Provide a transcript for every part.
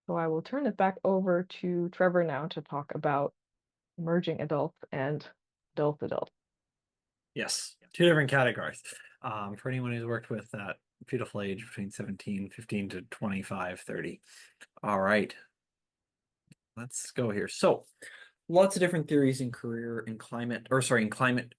So I will turn it back over to Trevor now to talk about emerging adults and adult. Yes, two different categories. For anyone who's worked with that beautiful age between 15 to 25, 30. All right, let's go here. So lots of different theories in career and climate, or sorry, in climate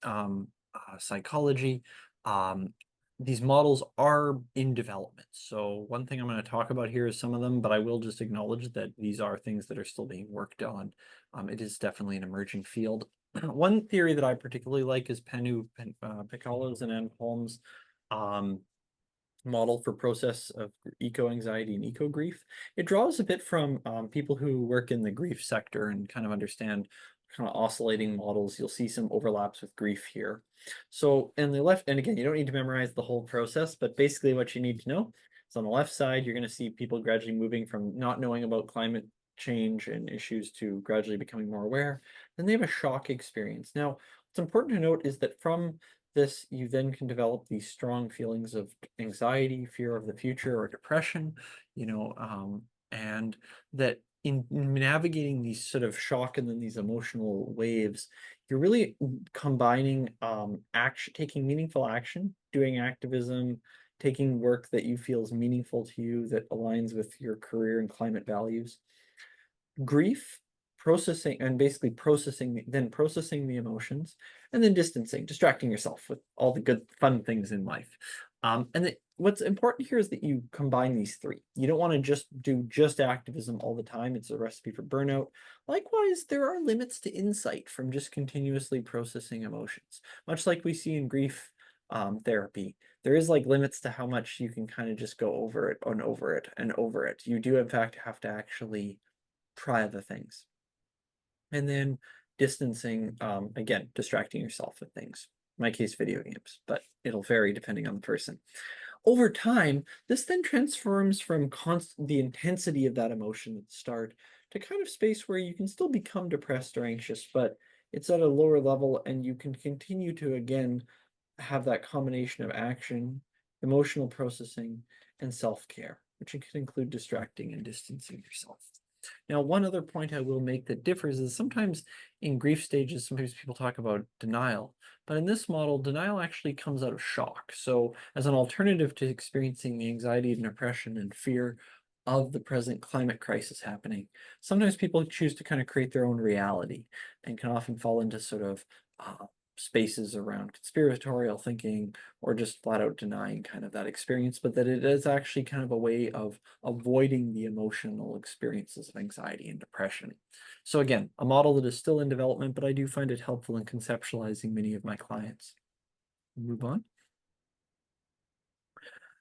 psychology. Um, these models are in development. So one thing I'm going to talk about here is some of them, but I will just acknowledge that these are things that are still being worked on. It is definitely an emerging field. One theory that I particularly like is Piccolo's and Ann Holmes' um, model for process of eco-anxiety and eco-grief. It draws a bit from people who work in the grief sector and kind of understand kind of oscillating models. You'll see some overlaps with grief here. So in the left, and again, you don't need to memorize the whole process, but basically what you need to know is on the left side, you're going to see people gradually moving from not knowing about climate change and issues to gradually becoming more aware. Then they have a shock experience. Now, what's important to note is that from this, you then can develop these strong feelings of anxiety, fear of the future, or depression, and that in navigating these sort of shock and then these emotional waves, you're really combining action, taking meaningful action, doing activism, taking work that you feel is meaningful to you, that aligns with your career and climate values, grief, processing, and basically processing the emotions, and then distracting yourself with all the good fun things in life. What's important here is that you combine these three. You don't want to just do just activism all the time. It's a recipe for burnout. Likewise, there are limits to insight from just continuously processing emotions, much like we see in grief therapy. There is like limits to how much you can kind of just go over it and over it and over it. You do in fact have to actually try other things. And then distancing, again, distracting yourself with things. In my case, video games, but it'll vary depending on the person. Over time, this then transforms from the intensity of that emotion at the start to kind of space where you can still become depressed or anxious, but it's at a lower level and you can continue to, again, have that combination of action, emotional processing, and self-care, which can include distracting and distancing yourself. Now, one other point I will make that differs is sometimes in grief stages, sometimes people talk about denial, but in this model, denial actually comes out of shock. So as an alternative to experiencing the anxiety and depression and fear of the present climate crisis happening, sometimes people choose to kind of create their own reality and can often fall into sort of spaces around conspiratorial thinking or just flat out denying kind of that experience, but that it is actually kind of a way of avoiding the emotional experiences of anxiety and depression. So again, a model that is still in development, but I do find it helpful in conceptualizing many of my clients. Move on.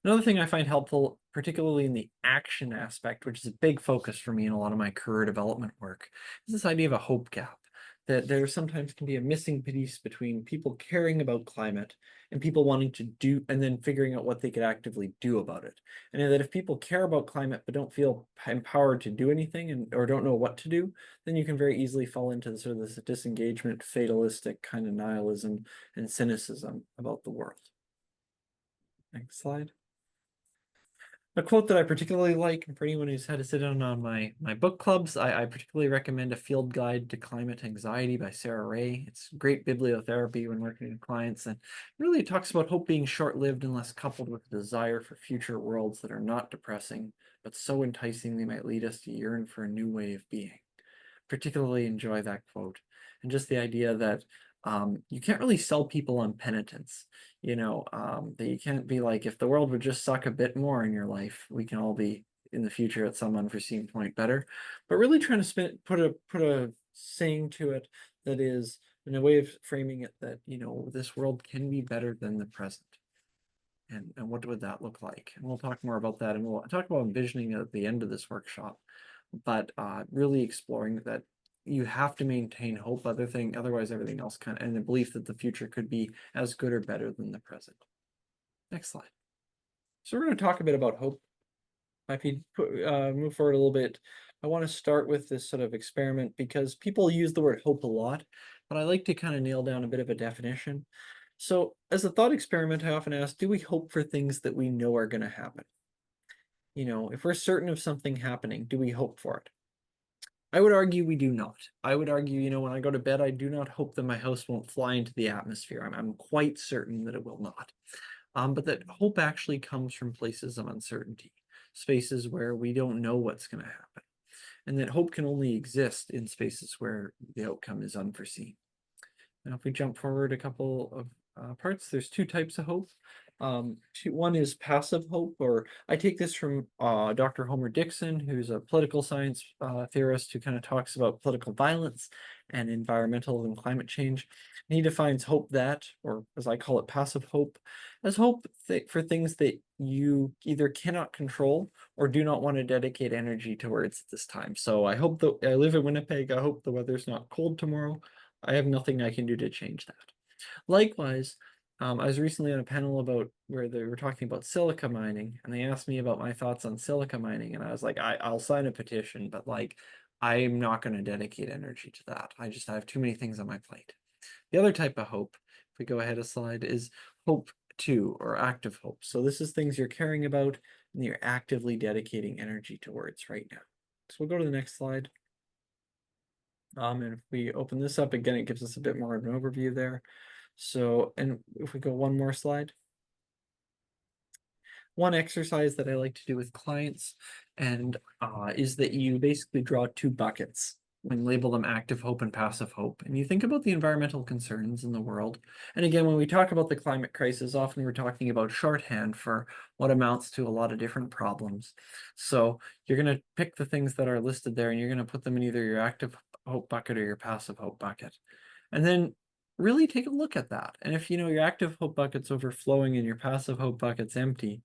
Another thing I find helpful, particularly in the action aspect, which is a big focus for me in a lot of my career development work, is this idea of a hope gap. That there sometimes can be a missing piece between people caring about climate and people wanting to do, and then figuring out what they could actively do about it. And that if people care about climate but don't feel empowered to do anything or don't know what to do, then you can very easily fall into sort of this disengagement, fatalistic kind of nihilism and cynicism about the world. Next slide. A quote that I particularly like, and for anyone who's had to sit down on my book clubs, I particularly recommend A Field Guide to Climate Anxiety by Sarah Ray. It's great bibliotherapy when working with clients, and really it talks about hope being short-lived unless coupled with a desire for future worlds that are not depressing, but so enticing they might lead us to yearn for a new way of being. Particularly enjoy that quote, and just the idea that you can't really sell people on penitence, that you can't be like, if the world would just suck a bit more in your life, we can all be in the future at some unforeseen point better. But really trying to put a saying to it that is in a way of framing it that, this world can be better than the present. And what would that look like? And we'll talk more about that, and we'll talk about envisioning at the end of this workshop, but really exploring that you have to maintain hope, otherwise everything else and the belief that the future could be as good or better than the present. Next slide. So we're going to talk a bit about hope. If you move forward a little bit, I want to start with this sort of experiment because people use the word hope a lot, but I like to kind of nail down a bit of a definition. So as a thought experiment, I often ask, do we hope for things that we know are going to happen? if we're certain of something happening, do we hope for it? I would argue we do not. I would argue, when I go to bed, I do not hope that my house won't fly into the atmosphere. I'm quite certain that it will not. But that hope actually comes from places of uncertainty, spaces where we don't know what's going to happen. And that hope can only exist in spaces where the outcome is unforeseen. Now, if we jump forward a couple of parts, there's two types of hope. One is passive hope, or I take this from Dr. Homer Dixon, who's a political science theorist who kind of talks about political violence and environmental and climate change. And he defines hope that, or as I call it, passive hope, as hope for things that you either cannot control or do not want to dedicate energy towards at this time. So I hope that I live in Winnipeg. I hope the weather's not cold tomorrow. I have nothing I can do to change that. Likewise, I was recently on a panel about where they were talking about silica mining, and they asked me about my thoughts on silica mining, and I was like, I'll sign a petition, but like, I'm not going to dedicate energy to that. I have too many things on my plate. The other type of hope, if we go ahead a slide, is hope two, or active hope. So this is things you're caring about and you're actively dedicating energy towards right now. So we'll go to the next slide. And if we open this up again, it gives us a bit more of an overview there. So, and if we go one more slide. One exercise that I like to do with clients and is that you basically draw two buckets and label them active hope and passive hope. And you think about the environmental concerns in the world. And again, when we talk about the climate crisis, often we're talking about shorthand for what amounts to a lot of different problems. So you're going to pick the things that are listed there and you're going to put them in either your active hope bucket or your passive hope bucket. And then really take a look at that. And if your active hope bucket's overflowing and your passive hope bucket's empty,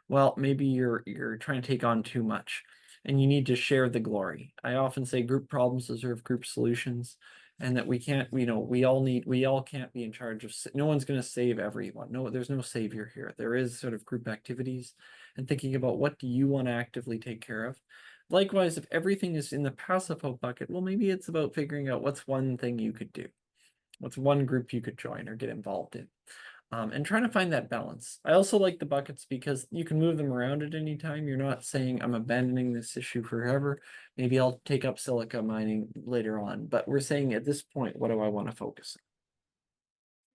well, maybe you're trying to take on too much and you need to share the glory. I often say group problems deserve group solutions, and that we can't, we all can't be in charge of, no one's going to save everyone. No, there's no savior here. There is sort of group activities and thinking about what do you want to actively take care of. Likewise, if everything is in the passive hope bucket, well, maybe it's about figuring out what's one thing you could do. What's one group you could join or get involved in? And trying to find that balance. I also like the buckets because you can move them around at any time. You're not saying I'm abandoning this issue forever. Maybe I'll take up silica mining later on, but we're saying at this point, what do I want to focus on?